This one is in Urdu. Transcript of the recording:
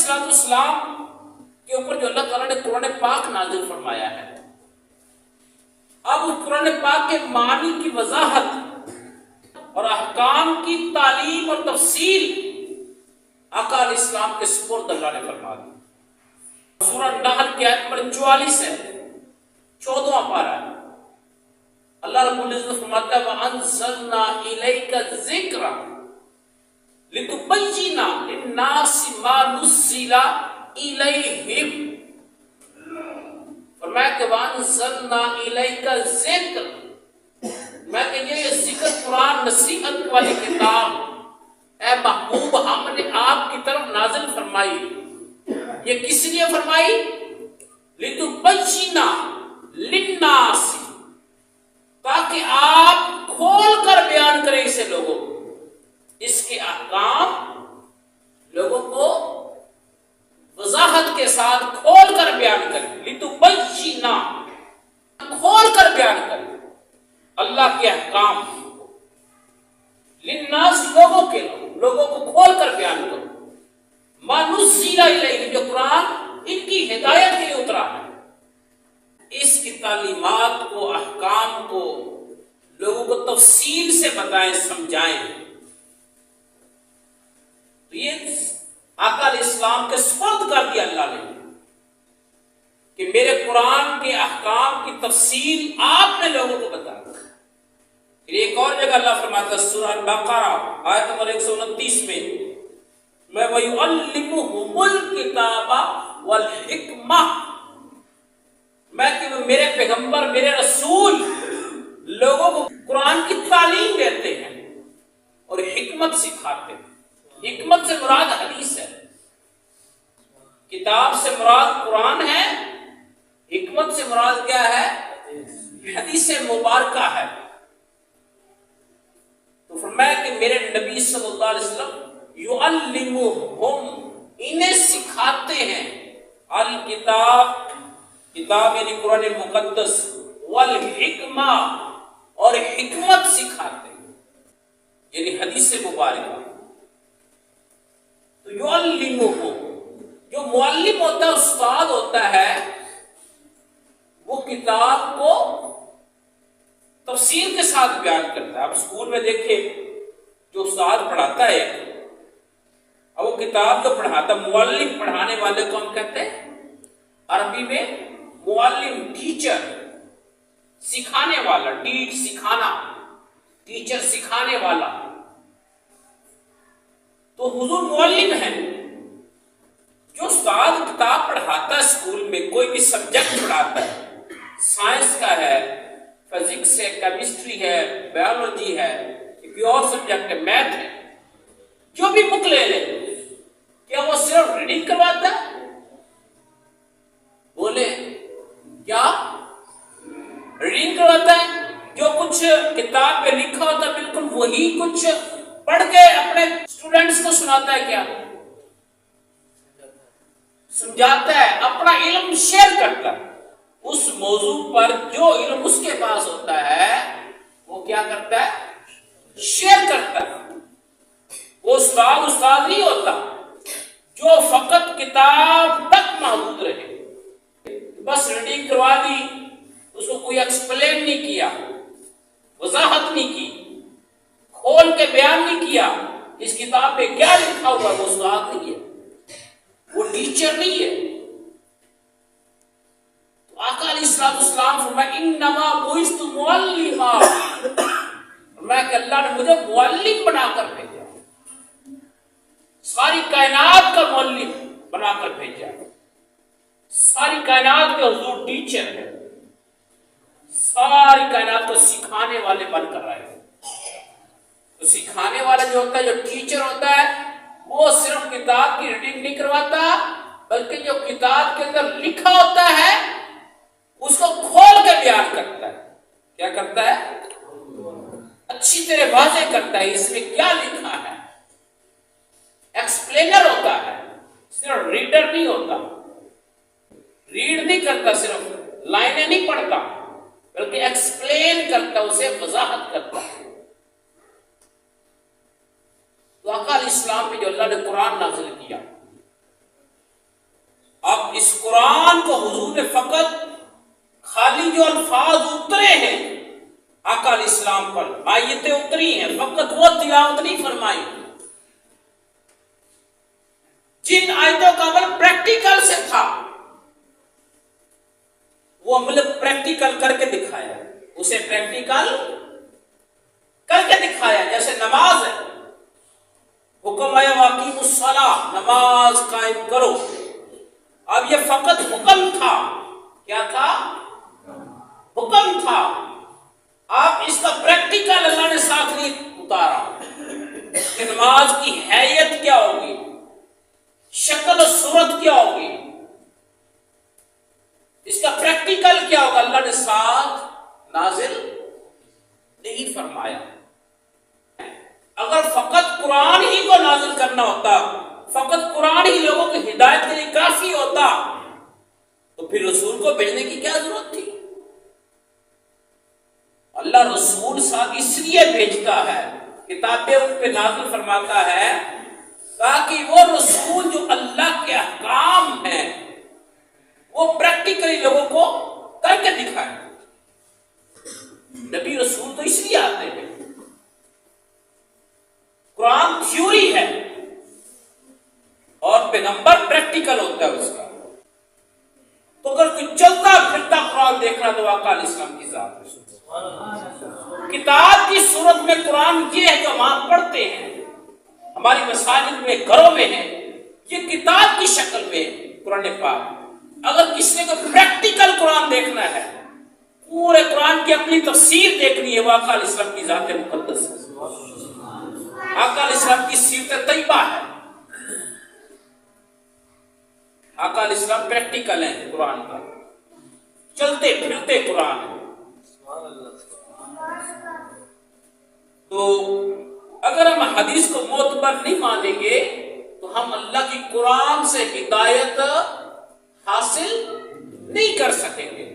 السلام کے اوپر جو اللہ تعالیٰ نے قرآن پاک نازل فرمایا ہے، اب اس قرآن پاک کے معنی کی وضاحت اور احکام کی تعلیم اور تفصیل آقا علیہ السلام کے سپرد اللہ نے فرما دی۔ سورہ نحل کی آیت نمبر 44 ہے، 14واں پارہ ہے۔ اللہ رب العزت فرماتا ہے وَأَنزَلْنَا إِلَيْكَ الذِّكْرَ لِتُبَيِّنَ لِلنَّاسِ مَا نُزِّلَ إِلَيْهِمْ۔ فرمایا کہ وَأَنزَلْنَا إِلَيْكَ الذِّكْرَ، میں کہ یہ ذکر قرآن نصیحت والی کتاب اے محبوب ہم نے آپ کی طرف نازل فرمائی۔ یہ کس لیے فرمائی؟ لِتُبَيِّنَ لِلنَّاسِ، تاکہ آپ کھول کر بیان کریں اسے لوگوں کو، اس کے احکام لوگوں کو وضاحت کے ساتھ کھول کر بیان کریں۔ لِتُبَيِّنَ، کھول کر بیان کریں اللہ کے احکام، للناس، لوگوں کے، لوگوں کو کھول کر بیان کرو، مَا نُزِّلَ إِلَيْهِمْ، جو قرآن ان کی ہدایت کے لیے اترا ہے، اس کی تعلیمات کو، احکام کو لوگوں کو تفصیل سے بتائیں، سمجھائیں۔ تو یہ آقا علیہ السلام کے سپرد کر دیا اللہ نے کہ میرے قرآن کے احکام کی تفصیل آپ نے لوگوں کو بتا دی۔ پھر ایک اور جگہ اللہ فرماتا ہے سورہ البقرہ آیت نمبر 129 میں وَيُعَلِّمُهُمُ الْكِتَابَ وَالْحِكْمَةَ، میں کہ وہ میرے پیغمبر، میرے رسول لوگوں کو قرآن کی تعلیم دیتے ہیں اور حکمت سکھاتے ہیں۔ حکمت سے مراد حدیث ہے، کتاب سے مراد قرآن ہے، حکمت سے مراد کیا ہے؟ حدیث مبارکہ ہے۔ تو فرمایا کہ میرے نبی صلی اللہ علیہ وسلم یعلمہم، انہیں سکھاتے ہیں، الکتاب، کتاب یعنی قرآن مقدس، والحکمہ، اور حکمت سکھاتے ہیں یعنی حدیث مبارکہ۔ تو یعلمہم، جو معلم ہوتا ہے، استاد ہوتا ہے، وہ کتاب کو تفصیل کے ساتھ بیان کرتا ہے۔ آپ اسکول میں دیکھیں جو استاد پڑھاتا ہے، اور وہ کتاب جو پڑھاتا ہے، معلم، پڑھانے والے کو ہم کہتے ہیں عربی میں معلم، ٹیچر، سکھانے والا، ٹیچ سکھانا، ٹیچر سکھانے والا۔ تو حضور معلم ہے، جو استاد کتاب پڑھاتا ہے اسکول میں، کوئی بھی سبجیکٹ پڑھاتا ہے، سائنس کا ہے، فزکس ہے، کیمسٹری ہے، بایولوجی ہے، کوئی اور سبجیکٹ ہے، میتھ ہے، جو بھی بک لے لے، کیا وہ صرف ریڈنگ کرواتا ہے؟ بولے کیا ریڈنگ کرواتا ہے؟ جو کچھ کتاب پہ لکھا ہوتا ہے بالکل وہی کچھ پڑھ کے اپنے اسٹوڈنٹس کو سناتا ہے؟ کیا سمجھاتا ہے، اپنا علم شیئر کرتا ہے، اس موضوع پر جو علم اس کے پاس ہوتا ہے وہ کیا کرتا ہے؟ شیئر کرتا ہے۔ وہ استاد نہیں ہوتا جو فقط کتاب تک محدود رہے، بس ریڈنگ کروا دی، اس کو کوئی ایکسپلین نہیں کیا، وضاحت نہیں کی، کھول کے بیان نہیں کیا اس کتاب پہ کیا لکھا ہوا، وہ استاد نہیں ہے، وہ ٹیچر نہیں ہے۔ تو آقا علیہ السلام فرمایا انما بعثت معلما، فرمایا کہ اللہ نے مجھے معلم بنا کر بھیجا، ساری کائنات کا معلم بنا کر بھیجا، ساری کائنات کے حضور ٹیچر ہے، ساری کائنات کو سکھانے والے بن کر رہے ہیں۔ تو سکھانے والا جو ہوتا ہے، جو ٹیچر ہوتا ہے، وہ صرف کتاب کی ریڈنگ نہیں کرواتا، بلکہ جو کتاب کے اندر لکھا ہوتا ہے اس کو کھول کے بیان کرتا ہے۔ کیا کرتا ہے؟ اچھی طرح واضح کرتا ہے اس میں کیا لکھا ہے، ایکسپلینر ہوتا ہے، صرف ریڈر نہیں ہوتا، ریڈ نہیں کرتا، صرف لائنیں نہیں پڑھتا، بلکہ ایکسپلین کرتا، اسے وضاحت کرتا ہے۔ تو آقا علیہ السلام پہ جو اللہ نے قرآن نازل کیا، اس قرآن کو حضور نے فقط خالی جو الفاظ اترے ہیں آقا علیہ السلام پر، آیتیں اتری ہیں، فقط وہ تلاوت نہیں فرمائی، جن آیتوں کا عمل پریکٹیکل سے تھا وہ عمل پریکٹیکل کر کے دکھایا، اسے پریکٹیکل کر کے دکھایا۔ جیسے نماز ہے، حکم ہے واقیم الصلاۃ، نماز قائم کرو۔ اب یہ فقط حکم تھا، کیا تھا؟ حکم تھا۔ آپ اس کا پریکٹیکل اللہ نے ساتھ نہیں اتارا کہ نماز کی حیت کیا ہوگی، شکل و صورت کیا ہوگی، اس کا پریکٹیکل کیا ہوگا، اللہ نے ساتھ نازل نہیں فرمایا۔ اگر فقط قرآن ہی کو نازل کرنا ہوتا، فقط قرآن ہی لوگوں کی ہدایت کے لیے کافی ہوتا، تو پھر رسول کو بھیجنے کی کیا ضرورت تھی؟ اللہ رسول ساتھ اس لیے بھیجتا ہے، کتابیں ان پہ نازل فرماتا ہے تاکہ وہ رسول جو اللہ کے احکام ہیں وہ پریکٹیکلی لوگوں کو کر کے دکھائے۔ نبی رسول تو اس لیے آتے ہیں، قرآن تھیوری ہے اور پیغمبر پریکٹیکل ہوتا ہے اس کا۔ تو اگر کوئی چلتا پھرتا قرآن دیکھنا تو آقا علیہ السلام کی ذات ہے۔ کتاب کی صورت میں قرآن یہ ہے جو ہم آپ پڑھتے ہیں، ہماری مساجد میں، گھروں میں ہے، یہ کتاب کی شکل میں قرآن پاک۔ اگر کسی نے کوئی پریکٹیکل قرآن دیکھنا ہے، پورے قرآن کی اپنی تفسیر دیکھنی ہے، وہ آقا علیہ السلام کی ذات مقدس ہے، آقا علیہ السلام کی سیرت طیبہ ہے۔ آقا علیہ السلام پریکٹیکل ہیں قرآن کا، چلتے پھرتے قرآن ہے۔ تو اگر ہم حدیث کو معتبر نہیں مانیں گے تو ہم اللہ کی قرآن سے ہدایت حاصل نہیں کر سکیں گے۔